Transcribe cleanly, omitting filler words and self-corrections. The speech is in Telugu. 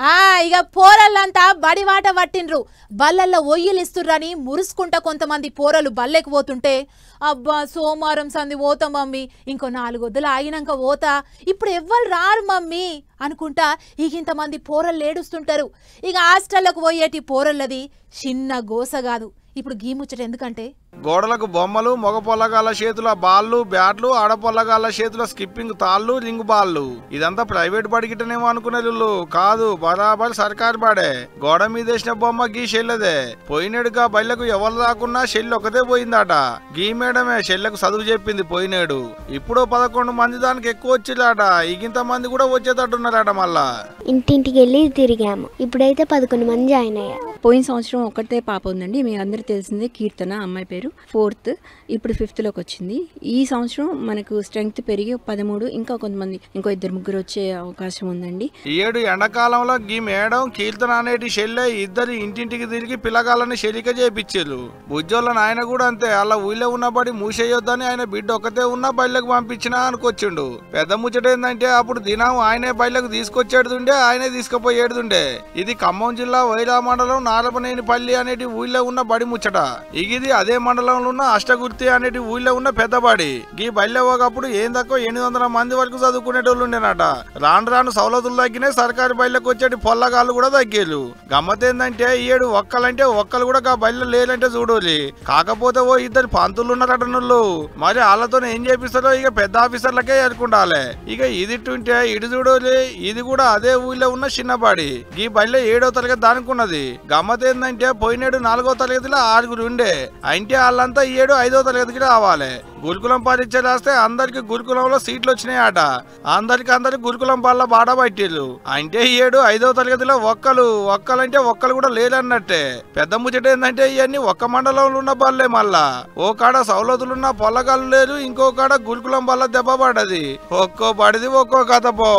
ఆ ఇక పోరల్లంతా బడివాట పట్టిండ్రు. బల్లల్లో ఒయ్యిలిస్తుర్రని మురుసుకుంటా కొంతమంది పోరలు బల్లెకి పోతుంటే, అబ్బా సోమవారం సంది పోతా మమ్మీ, ఇంకో 4 వద్దులు ఆగినాక పోతా, ఇప్పుడు ఎవ్వరు రారు మమ్మీ అనుకుంటా ఇక ఇంతమంది పోరళ్ళు ఏడుస్తుంటారు. ఇక హాస్టల్లకు పోయేటి పోరళ్ళది చిన్న గోస కాదు. ఇప్పుడు గీ ముచ్చట ఎందుకంటే, గోడలకు బొమ్మలు, మగ పొల్లగాళ్ళ చేతుల బాళ్ళు బ్యాట్లు, ఆడపొల్లగాళ్ళ చేతుల స్కిప్పింగ్ తాళ్ళు, రింగ్ బాళ్ళు. ఇదంతా ప్రైవేట్ బడిగిట్టనేమో అనుకునేళ్ళు కాదు, బరాబర్ సర్కారు బాడే. గోడ మీద వేసిన బొమ్మ గీ చెల్లెదే. పోయినేడుగా బళ్ళకు ఎవరు రాకున్నా చెల్లి ఒకతే పోయిందట. గీ మేడమే చెల్లెకు చదువు చెప్పింది పోయినేడు. ఇప్పుడు 11 మంది దానికి ఎక్కువ వచ్చిరాట. ఇగింత మంది కూడా వచ్చేటట్టున్నారట. మళ్ళా ఇంటింటికి వెళ్ళి తిరిగాము. ఇప్పుడైతే 11 మంది జాయిన్ అయ్యారు. పోయిన సంవత్సరం ఒకటే పాప ఉందండి, మీ అందరూ తెలిసిందే, కీర్తన అమ్మాయి పేరు. 4th, ఇప్పుడు 5thలోకి వచ్చింది. ఈ సంవత్సరం మనకు స్ట్రెంగ్త్ పెరిగి 13, ఇంకా కొంతమంది ఇంకో 2-3 వచ్చే అవకాశం ఉందండి. ఈ ఏడు ఎండాకాలంలో గీ మేడం కీర్తన అనేటి చెల్లె ఇద్దరు ఇంటింటికి తిరిగి పిల్లగాళ్ళని చెలిక చేపించారు. బుజ్జోళ్ళ నాయన కూడా అంతే. అలా ఊళ్ళో ఉన్నబడి మూసేయొద్దని ఆయన బిడ్డ ఒకతే ఉన్న బయళ్ళకు పంపించినా అనుకొచ్చిండు. పెద్ద ముచ్చట ఏంటంటే అప్పుడు దినం ఆయనే బయళ్ళకు తీసుకొచ్చేడుతుండే, ఆయనే తీసుకుపోయేడుతుండే. ఇది ఖమ్మం జిల్లా వైరా మండలం నారపనేనిపల్లి అనేటి ఊళ్ళో ఉన్న బడి ముచ్చట. ఇది అదే మండలంలో ఉన్న అష్టగుర్తి అనేటి ఊళ్ళో ఉన్న పెద్ద బడి. ఈ బడిలో ఒకప్పుడు ఏం తక్కువ 800 మంది వరకు చదువుకునేటోళ్ళు ఉండేనట. రాను రాను సౌలతులు తగ్గినాయి, సర్కారు బడిలోకి వచ్చేటి పొల్లగాళ్ళు కూడా తగ్గేళ్ళు. గమ్మత్ ఏంటంటే ఈ ఏడు ఒక్కలంటే ఒక్కలు కూడా ఆ బడిలో లేరంటే చూడాలి. కాకపోతే ఓ 2 పంతులు ఉన్నారట నుళ్ళు. మరి వాళ్ళతో ఏం చేపిస్తారో ఇక పెద్ద ఆఫీసర్లకే ఎరుకుండాలి. ఇక ఇది ఉంటే ఇటు చూడాలి. ఇది కూడా అదే ఊళ్ళో ఉన్న చిన్నబడి. ఈ బడిలో 7వ తరగతి దానికి ఉన్నది. గమ్మత్ ఏంటంటే పోయినేడు 4వ తరగతిలో 6 ఉండే. అంటే వాళ్ళంతా ఈ ఏడు 5వ తరగతికి రావాలి. గురుకులం పరీక్ష రాస్తే అందరికి గురుకులంలో సీట్లు వచ్చినాయట. అందరికి గురుకులం పళ్ళ బాట పట్టిళ్ళు. అంటే ఈ ఏడు 5వ తరగతిలో ఒక్కలంటే ఒక్కలు కూడా లేరన్నట్టే. పెద్ద ముచ్చట ఏంటంటే ఇవన్నీ ఒక్క మండలంలో ఉన్న బళ్ళే. మళ్ళా ఓ కాడ సౌలతులున్న పొల్లగాళ్ళు లేరు, ఇంకో కాడ గురుకులం బల్ల దెబ్బ పడ్డది. ఒక్కో పడిది ఒక్కో కథ పో.